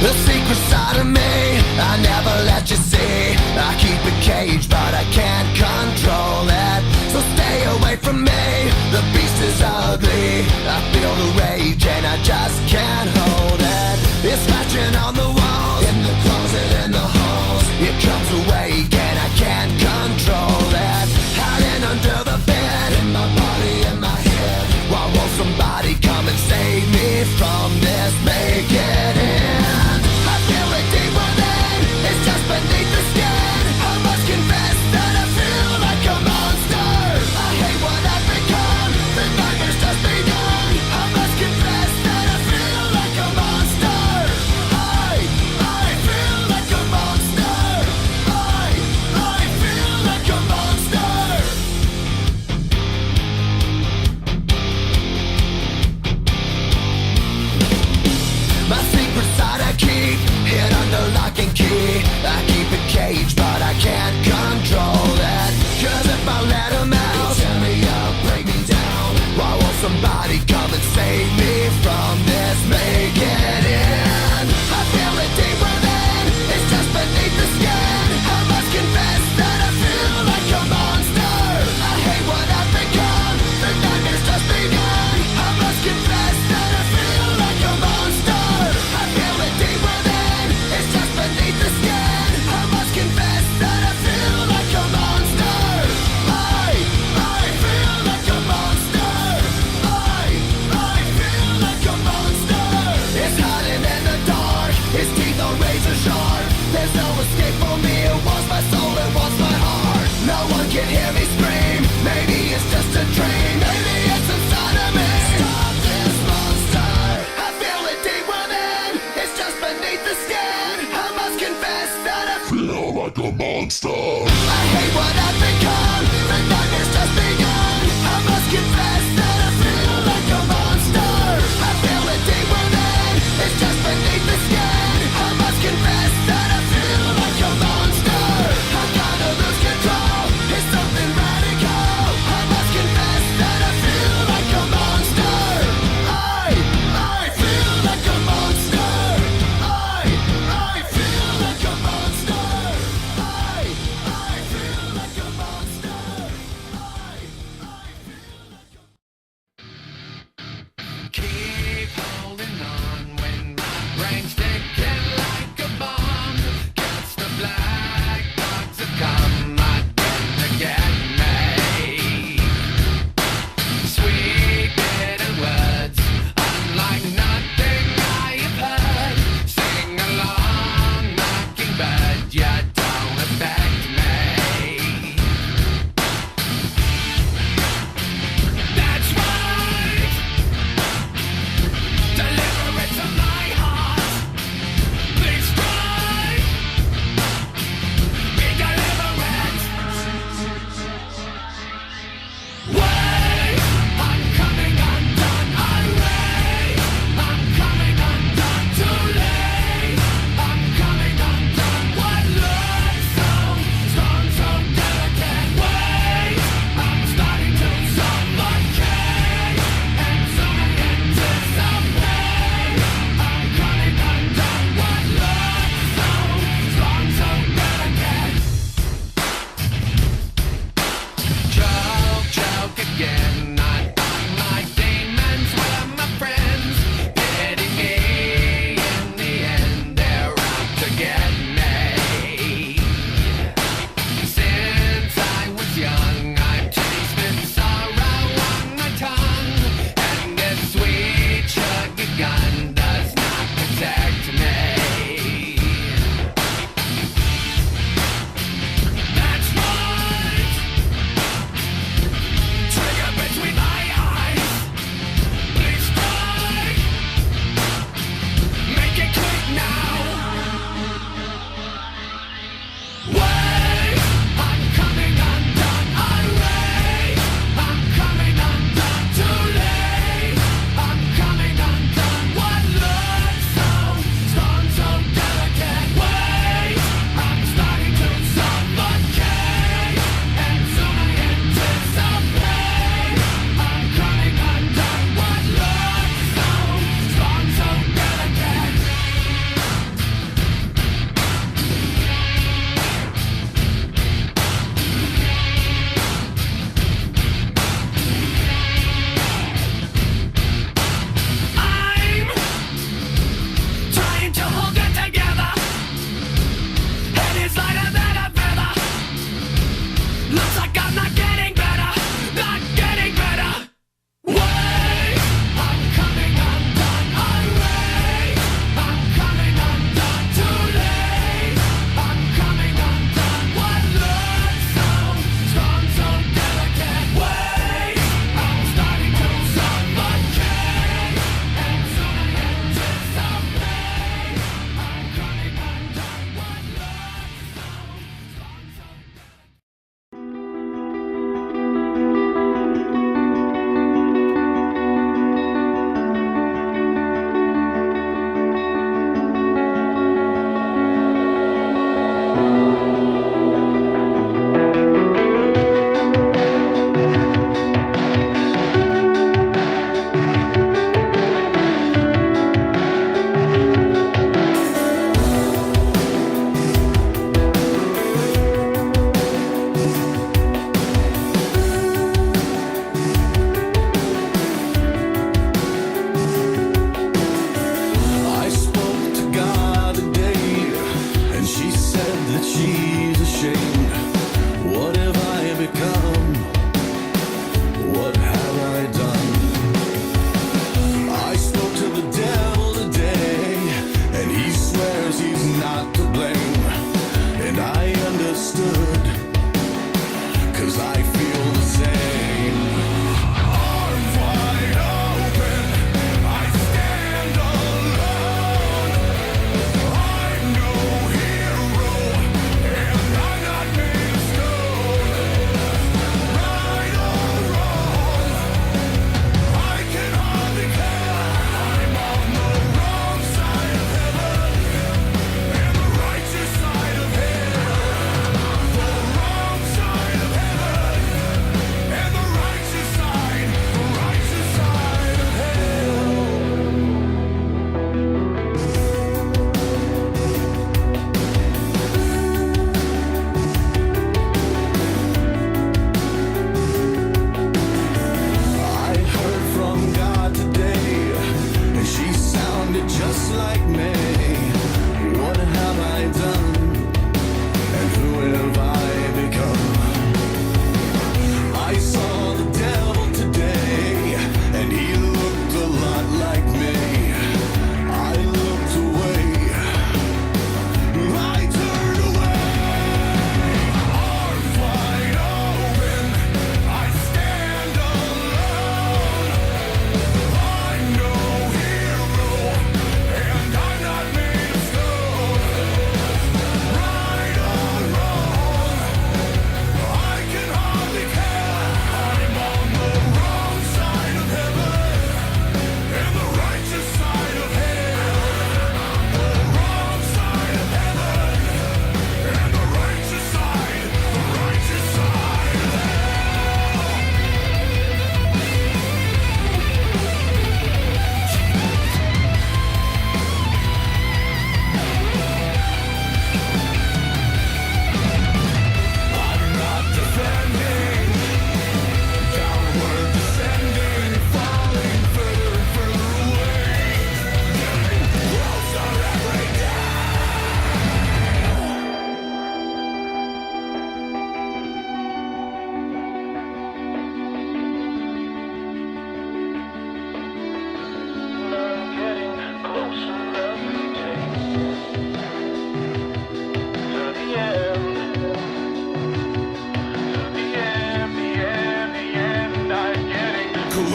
The secret side of me, I never let you see. I keep it caged, but I can't control it. So stay away from me, the beast is ugly. I feel the rage and I just can't hold it. It's scratching on the walls, in the closet, in the halls. It comes awake and I can't control it. Hiding under the bed, in my body, in my head. Why won't somebody come and save me from this? Make it end. I feel it deep within, it's just beneath the skin. I must confess that I feel like a monster. I hate what I've become, the nightmare's just begun. I must confess that I feel like a monster. I feel like a monster. I feel like a monster. My secret side I keep hid under lock and key. I keep it caged, but I can't control it. Cause if I let them out, they tear me up, break me down. Why won't somebody come and save me from this? Make it end. I feel it deep within, it's just beneath the skin. I must confess that I feel like a monster. I hate what I've become, the nightmare's just begun. I must confess that I feel like a monster. I feel it deep within, it's just beneath the skin. I must confess that I feel like a monster. I feel like a monster. I feel like a monster. It's hiding in the dark, its teeth are razor sharp. There's no escape for me, it wants my soul, it wants my heart. No one can hear me scream, maybe it's just a dream. Maybe it's inside of me. Stop this monster. I feel it deep within, it's just beneath the skin. I must confess that I feel like a monster. I hate what I've become, the nightmare's just begun. I must confess that I feel like a monster. I feel it deep within, it's just beneath the skin. I must confess that I feel like a monster. I'm gonna lose control, it's something radical. I must confess that I feel like a monster. I feel like a monster. I feel like a monster. I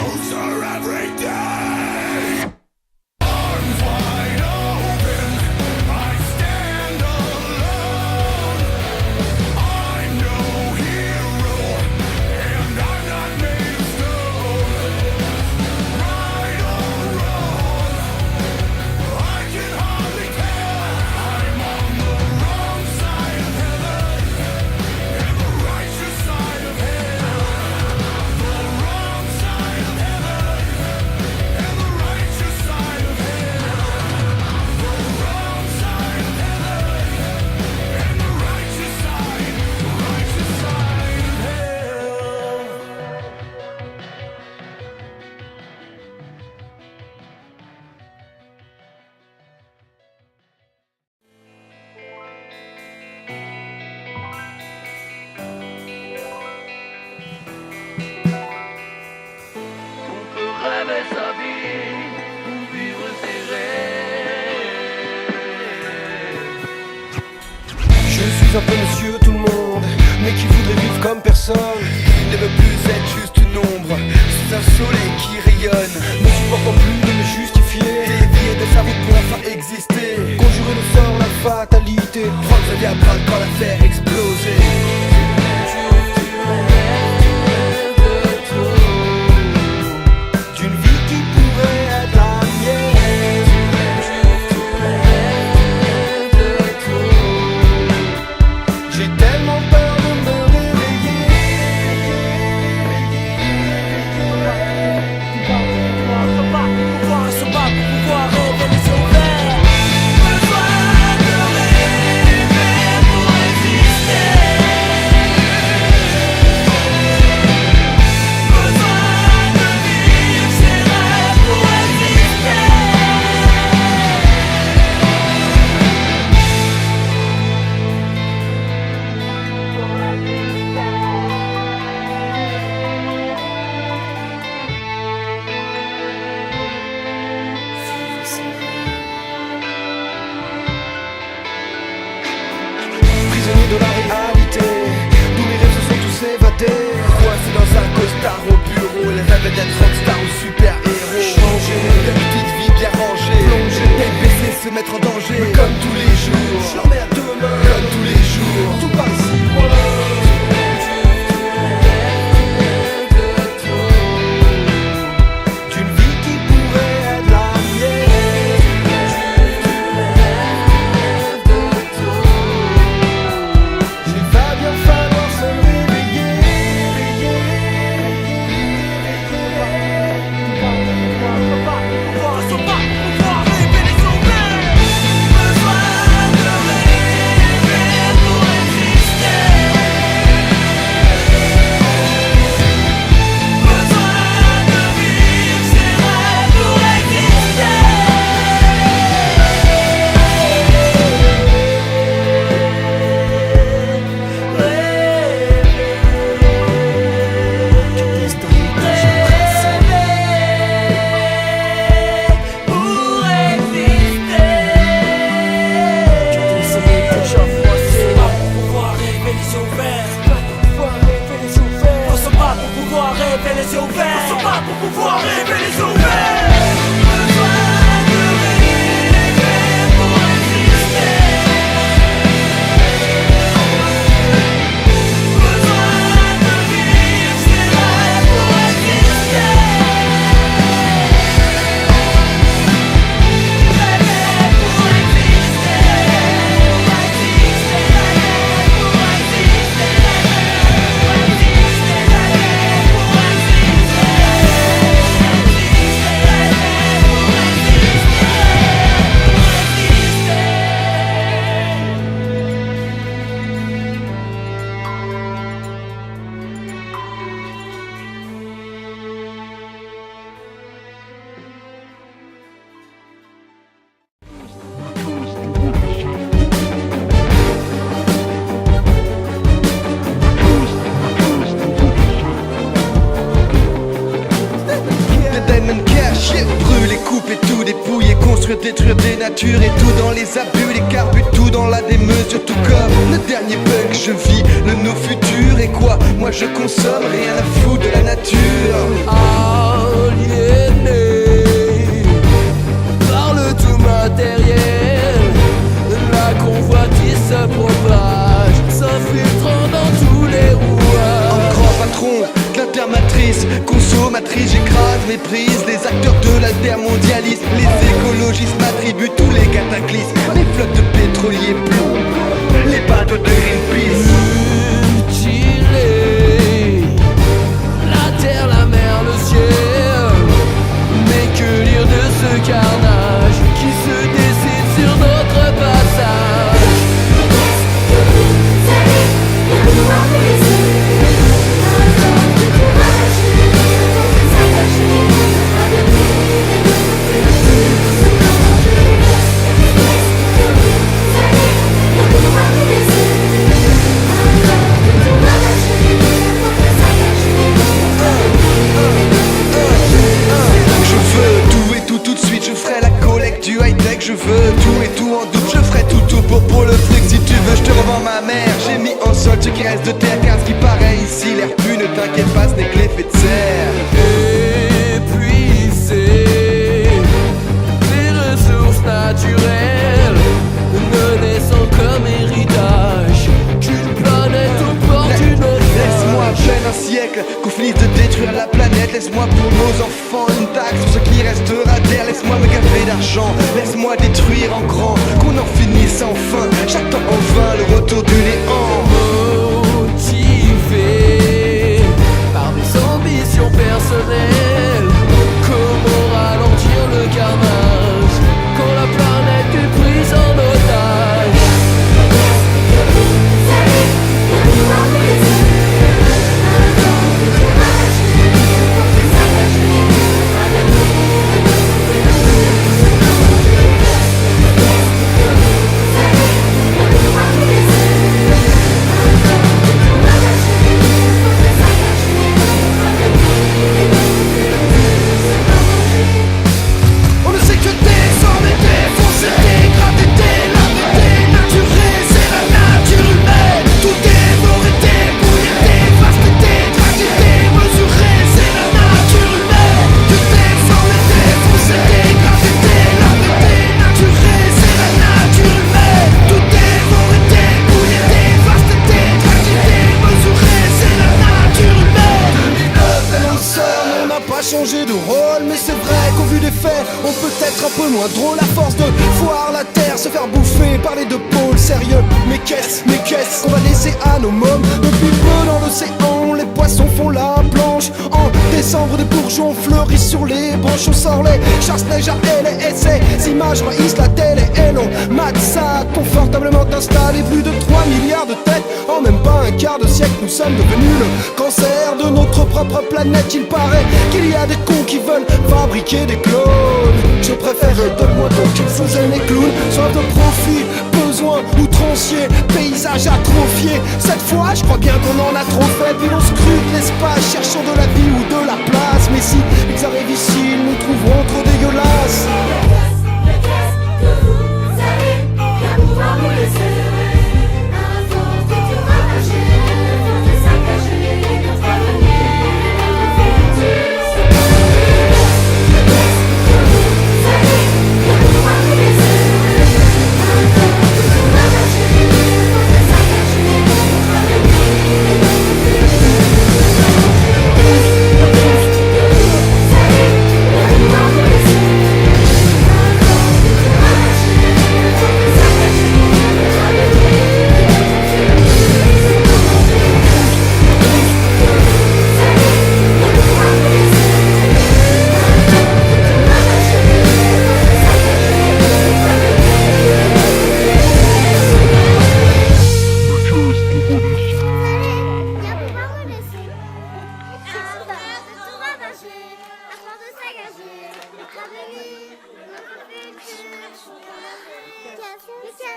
closer every day. Arms wide open, I stand alone. I'm no hero, and I'm not made of stone. Right or wrong, I can hardly tell. I'm on the wrong side of heaven and the righteous side of hell. The wrong side of heaven and the righteous side of hell. The wrong side of heaven and the righteous side of hell. On peut rêver sa vie ou vivre ses rêves. Je suis un peu monsieur tout le monde, mais qui voudrait vivre comme personne. Ne veut plus être juste une ombre sous un soleil qui rayonne. Ne supportant plus de me justifier, Dévier de sa route pour enfin exister. conjurer le sort, la fatalité. Prendre sa vie à bras quand la faire exploser. D'une vie qui pourrait être la mienne. J'ai tellement peur de me réveiller. Se bat pour pouvoir rêver les yeux ouverts. Besoin de rêver pour exister. Besoin de vivre ses rêves pour exister. Prisonnier de la réalité, d'où mes rêves se sont tous évadés. Coincé dans un costard au bureau, les rêves d'être rockstar ou super-héros. Changer, une petite vie bien rangée. Plonger, tête baissée, se mettre en danger. mais comme tous les jours, Je l'emmerde demain, comme tous les jours. tout par ici loin. D'une vie qui pourrait être la mienne. Il va bien falloir se réveiller. Se bat pour pouvoir rêver les yeux ouverts. Besoin de rêver pour exister. Besoin de vivre ses rêves pour les yeux ouverts. On se bat pour pouvoir rêver les yeux ouverts. Besoin de rêver pour exister. Besoin de vivre ses rêves pour exister. Rêver pour exister. Les diamond cash, brûlés couper, tout dépouiller, construire, détruire des natures. Et tout dans les abus, les carbus, tout dans la démesure. Tout comme le dernier bug, je vis le no futur. Et quoi, moi je consomme, rien à foutre de la nature. Aliéné par le tout matériel, la convoitise se propage, s'infiltrant dans tous les rouages. Un grand patron de l'intermatrice, consommatrice, j'écrase, méprise les acteurs de l'altermondialisme. Les écologistes m'attribuent tous les cataclysmes. Les flottes de pétroliers plombent les bateaux de Greenpeace. Mutiler la terre, la mer, le ciel. Mais que lire de ce carnage qui se décide sur notre passage? Tout de suite je ferai la collecte du high-tech. Je veux tout et tout en double. Je ferai tout pour le fric. Si tu veux je te revends ma mère. J'ai mis en sol ce qui reste de terre, car ce qui paraît ici l'air plus. Ne t'inquiète pas, ce n'est que l'effet de serre. Épuiser les ressources naturelles, ne laissant comme héritage qu'une planète aux portes d'une autre. Laisse-moi à peine un siècle qu'on finisse de détruire la planète. Laisse-moi pour nos enfants une taxe sur ce qui restera d'air. Laisse-moi me gaver d'argent, laisse-moi détruire en grand, qu'on en finisse enfin. J'attends en vain le retour du néant. Motivé par des ambitions personnelles, comment ralentir le carnage quand la planète est prise en otage? On ne sait que désormais défoncer, dégrader, délaver, dénaturer. C'est la nature humaine. Tout dévorer, débrouiller, dévaster, détraquer, démesurer. C'est la nature humaine. Que désormais défoncer, dégrader, délaver, dénaturer. C'est la nature humaine. Tout dévorer, débrouiller, dévaster, détraquer, démesurer. C'est la nature humaine. 2009, on sort, on n'a pas changé de rôle, mais c'est vrai qu'au vu des faits, on peut être un peu moins drôle à force de voir la terre se faire bouffer par les deux pôles. Sérieux, mais qu'est-ce qu'on va laisser à nos mômes? Depuis peu dans l'océan, les poissons font la planche. En décembre, des bourgeons fleurissent sur les branches. On sort les chasse-neige à elle et ces images envahissent la télé. Et l'on mate ça confortablement installé. Plus de 3 milliards de têtes en même pas un quart de siècle. Nous sommes devenus le cancer de notre propre planète. Il paraît qu'il y a des cons qui veulent fabriquer des clones. Je préfère donne-moi donc qu'ils faisaient les clowns. Soif de profit, besoin outrancier, paysage atrophié. Cette fois je crois bien qu'on en a trop fait. Puis l'on scrute l'espace cherchant de la vie ou de la place. Mais si ils arrivent ici, ils nous trouveront trop dégueulasses. Qu'est-ce que vous avez qu'à pouvoir nous laisser? À force de tout ravager, à force de saccager notre avenir et notre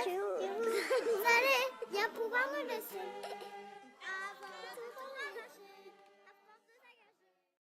futur. Vous allez bien pouvoir me laisser.